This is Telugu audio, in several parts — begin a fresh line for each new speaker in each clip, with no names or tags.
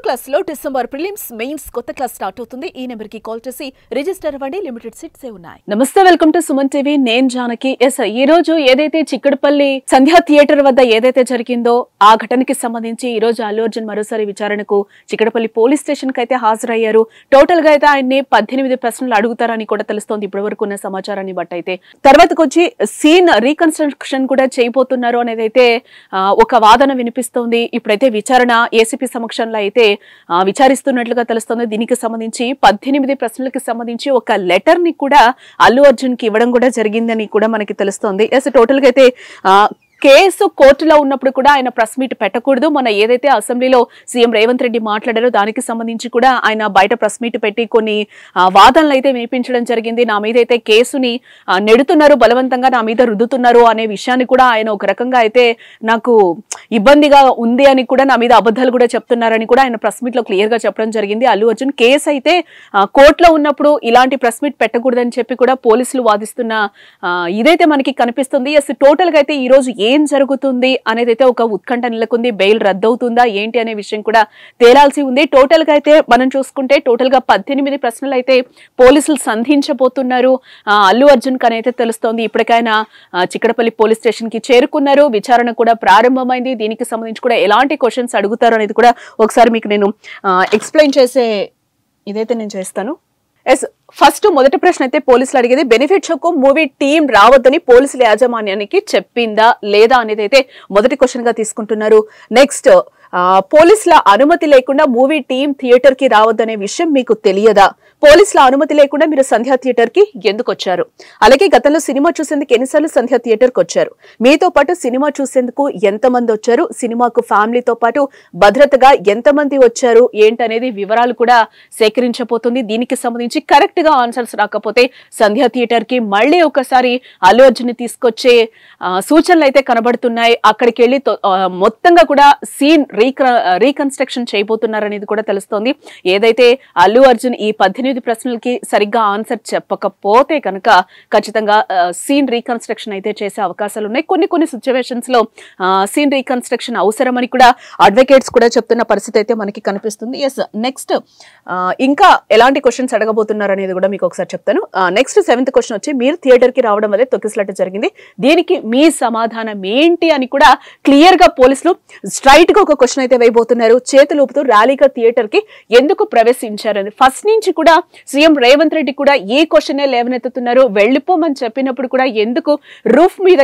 10th క్లాస్ లో డిసెంబర్ ప్రిలిమ్స్ మెయిన్స్ కొత్త క్లాస్ స్టార్ట్ అవుతుంది. ఈ నెంబర్ కి కాల్ చేసి రిజిస్టర్ అవ్వండి. లిమిటెడ్ సీట్స్ ఉన్నాయి.
నమస్తే, వెల్కమ్ టు సుమన్ టీవీ. నేను జానకి. ఈ రోజు ఏదైతే చిక్కడపల్లి సంధ్యా థియేటర్ వద్ద ఏదైతే జరిగిందో ఆ ఘటనకి సంబంధించి ఈ రోజు అల్లు అర్జున్ మరోసారి విచారణకు చిక్కడపల్లి పోలీస్ స్టేషన్ కి అయితే హాజరయ్యారు. టోటల్ గా అయితే ఆయన్ని 18 ప్రశ్నలు అడుగుతారని కూడా తెలుస్తోంది ఇప్పటి వరకు ఉన్న సమాచారాన్ని బట్టి. అయితే తర్వాతకు వచ్చి సీన్ రీకన్స్ట్రక్షన్ కూడా చేయబోతున్నారు అనేది అయితే ఒక వాదన వినిపిస్తోంది. ఇప్పుడైతే విచారణ ఏసీపీ సమక్షంలో అయితే విచారిస్తున్నట్లుగా తెలుస్తోంది. దీనికి సంబంధించి 18 ప్రశ్నలకు సంబంధించి ఒక లెటర్ ని కూడా అల్లు అర్జున్ కి ఇవ్వడం కూడా జరిగిందని కూడా మనకి తెలుస్తోంది. టోటల్ గా అయితే కేసు కోర్టులో ఉన్నప్పుడు కూడా ఆయన ప్రెస్ మీట్ పెట్టకూడదు. మన ఏదైతే అసెంబ్లీలో సీఎం రేవంత్ రెడ్డి మాట్లాడారో దానికి సంబంధించి కూడా ఆయన బయట ప్రెస్ మీట్ పెట్టి కొన్ని వాదనలు అయితే వినిపించడం జరిగింది. నా మీద అయితే కేసుని నెడుతున్నారు, బలవంతంగా నా మీద రుద్దుతున్నారు అనే విషయాన్ని కూడా ఆయన ఒక రకంగా అయితే నాకు ఇబ్బందిగా ఉంది అని కూడా, నా మీద అబద్ధాలు కూడా చెప్తున్నారని కూడా ఆయన ప్రెస్ మీట్ లో క్లియర్ గా చెప్పడం జరిగింది. అల్లు అర్జున్ కేసు అయితే కోర్టులో ఉన్నప్పుడు ఇలాంటి ప్రెస్ మీట్ పెట్టకూడదని చెప్పి కూడా పోలీసులు వాదిస్తున్న ఇదైతే మనకి కనిపిస్తుంది. టోటల్ గా అయితే ఈ రోజు ఏం జరుగుతుంది అనేది అయితే ఒక ఉత్కంఠ నెలకొంది. బెయిల్ రద్దవుతుందా ఏంటి అనే విషయం కూడా తేలాల్సి ఉంది. టోటల్ గా అయితే మనం చూసుకుంటే టోటల్ గా 18 ప్రశ్నలు అయితే పోలీసులు సంధించబోతున్నారు అల్లు అర్జున్ కి అయితే తెలుస్తోంది. ఇప్పటికైనా చిక్కడపల్లి పోలీస్ స్టేషన్ కి చేరుకున్నారు. విచారణ కూడా ప్రారంభమైంది. దీనికి సంబంధించి కూడా ఎలాంటి క్వశ్చన్స్ అడుగుతారు అనేది కూడా ఒకసారి మీకు నేను ఎక్స్ప్లెయిన్ చేసే ఇదైతే నేను చేస్తాను. ఫస్ట్ మొదటి ప్రశ్న అయితే పోలీసులు అడిగేది, బెనిఫిట్ షోకు మూవీ టీం రావద్దని పోలీసుల యాజమాన్యానికి చెప్పిందా లేదా అనేది అయితే మొదటి క్వశ్చన్ గా తీసుకుంటున్నారు. నెక్స్ట్, పోలీసుల అనుమతి లేకుండా మూవీ టీం థియేటర్ కి రావద్దనే విషయం మీకు తెలియదా? పోలీసుల అనుమతి లేకుండా మీరు సంధ్యా థియేటర్ కి ఎందుకు వచ్చారు? అలాగే గతంలో సినిమా చూసేందుకు ఎన్నిసార్లు సంధ్యా థియేటర్ కి వచ్చారు? మీతో పాటు సినిమా చూసేందుకు ఎంతమంది వచ్చారు? సినిమాకు ఫ్యామిలీతో పాటు భద్రతగా ఎంతమంది వచ్చారు ఏంటనేది వివరాలు కూడా సేకరించబోతుంది. దీనికి సంబంధించి కరెక్ట్ గా ఆన్సర్స్ రాకపోతే సంధ్యా థియేటర్ కి మళ్ళీ ఒకసారి అల్లు అర్జున్ ని తీసుకొచ్చే సూచనలు అయితే కనబడుతున్నాయి. అక్కడికి వెళ్లి మొత్తంగా కూడా సీన్ రీకన్స్ట్రక్షన్ చేయబోతున్నారనేది కూడా తెలుస్తోంది. ఏదైతే అల్లు అర్జున్ ఈ 18 ప్రశ్నలకి సరిగ్గా ఆన్సర్ చెప్పకపోతే కనుక ఖచ్చితంగా సీన్ రీకన్స్ట్రక్షన్ అయితే చేసే అవకాశాలు ఉన్నాయి. కొన్ని సిచ్యువేషన్స్ లో సీన్ రీకన్స్ట్రక్షన్ అవసరమని కూడా అడ్వకేట్స్ కూడా చెప్తున్న పరిస్థితి అయితే మనకి కనిపిస్తుంది. నెక్స్ట్, ఇంకా ఎలాంటి క్వశ్చన్స్ అడగబోతున్నారు అనేది కూడా మీకు ఒకసారి చెప్తాను. నెక్స్ట్ 7th క్వశ్చన్ వచ్చి, మీరు థియేటర్ కి రావడం వల్లే తొక్కిసలాట జరిగింది, దీనికి మీ సమాధానం ఏంటి అని కూడా క్లియర్ గా పోలీసులు స్ట్రైట్ గా ఒక క్వశ్చన్ అయితే వేయబోతున్నారు. చేతులు ఊపుతూ ర్యాలీగా థియేటర్ కి ఎందుకు ప్రవేశించారని ఫస్ట్ నుంచి కూడా సీఎం రేవంత్ రెడ్డి కూడా ఈ క్వశ్చనే లేవనెత్తుతున్నారు. వెళ్లిపోమని చెప్పినప్పుడు కూడా ఎందుకు రూఫ్ మీద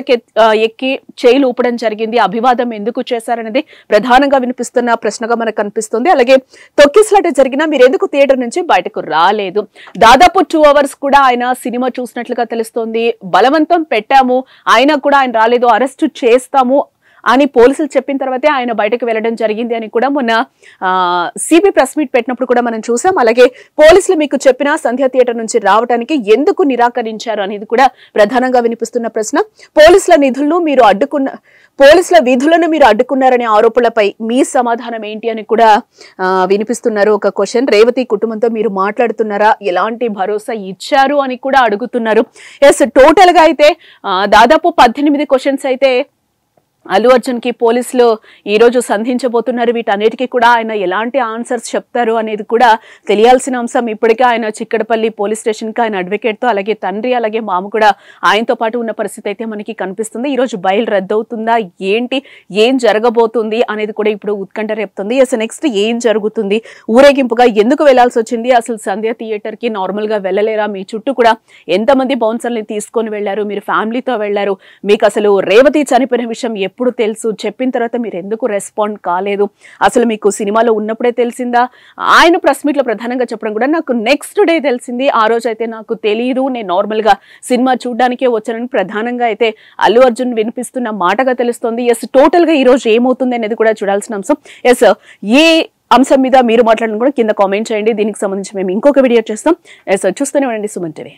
ఎక్కి చేయిలు ఊపడం జరిగింది, అభివాదం ఎందుకు చేశారనేది ప్రధానంగా వినిపిస్తున్న ప్రశ్నగా మనకు కనిపిస్తుంది. అలాగే తొక్కిసలాట జరిగినా మీరు ఎందుకు థియేటర్ నుంచి బయటకు రాలేదు? దాదాపు 2 hours కూడా ఆయన సినిమా చూసినట్లుగా తెలుస్తోంది. బలవంతం పెట్టాము అయినా కూడా ఆయన రాలేదు, అరెస్ట్ చేస్తాము అని పోలీసులు చెప్పిన తర్వాతే ఆయన బయటకు వెళ్లడం జరిగింది అని కూడా మొన్న సిపి ప్రెస్ మీట్ పెట్టినప్పుడు కూడా మనం చూసాం. అలాగే పోలీసులు మీకు చెప్పిన సంధ్యా థియేటర్ నుంచి రావడానికి ఎందుకు నిరాకరించారు అనేది కూడా ప్రధానంగా వినిపిస్తున్న ప్రశ్న. పోలీసుల విధులను మీరు అడ్డుకున్నారనే ఆరోపణలపై మీ సమాధానం ఏంటి అని కూడా వినిపిస్తున్నారు ఒక క్వశ్చన్. రేవతి కుటుంబంతో మీరు మాట్లాడుతున్నారా, ఎలాంటి భరోసా ఇచ్చారు అని కూడా అడుగుతున్నారు. టోటల్ గా అయితే దాదాపు 18 క్వశ్చన్స్ అయితే అల్లు అర్జున్ కి పోలీసులు ఈ రోజు సంధించబోతున్నారు. వీటన్నిటికీ కూడా ఆయన ఎలాంటి ఆన్సర్స్ చెప్తారు అనేది కూడా తెలియాల్సిన అంశం. ఇప్పటికే ఆయన చిక్కడపల్లి పోలీస్ స్టేషన్ కి ఆయన అడ్వకేట్ తో, అలాగే తండ్రి అలాగే మామ కూడా ఆయనతో పాటు ఉన్న పరిస్థితి అయితే మనకి కనిపిస్తుంది. ఈ రోజు బయలు రద్దవుతుందా ఏంటి, ఏం జరగబోతుంది అనేది కూడా ఇప్పుడు ఉత్కంఠ రేపుతుంది. నెక్స్ట్ ఏం జరుగుతుంది, ఊరేగింపుగా ఎందుకు వెళ్లాల్సి వచ్చింది, అసలు సంధ్యా థియేటర్ కి నార్మల్ గా వెళ్ళలేరా, మీ చుట్టూ కూడా ఎంతమంది బౌన్సర్ని తీసుకొని వెళ్లారు, మీరు ఫ్యామిలీతో వెళ్లారు, మీకు అసలు రేవతి చనిపోయిన విషయం ఎప్పుడు తెలుసు, చెప్పిన తర్వాత మీరు ఎందుకు రెస్పాండ్ కాలేదు, అసలు మీకు సినిమాలో ఉన్నప్పుడే తెలిసిందా? ఆయన ప్రెస్ మీట్ లో ప్రధానంగా చెప్పడం కూడా నాకు నెక్స్ట్ డే తెలిసింది, ఆ రోజు అయితే నాకు తెలియదు, నేను నార్మల్ గా సినిమా చూడడానికే వచ్చానని ప్రధానంగా అయితే అల్లు అర్జున్ వినిపిస్తున్న మాటగా తెలుస్తోంది. టోటల్ గా ఈ రోజు ఏమవుతుంది అనేది కూడా చూడాల్సిన అంశం. ఈ అంశం మీద మీరు మాట్లాడడం కూడా కింద కామెంట్ చేయండి. దీనికి సంబంధించి మేము ఇంకొక వీడియో చేస్తాం. చూస్తూనే ఉండండి సుమన్ టీవీ.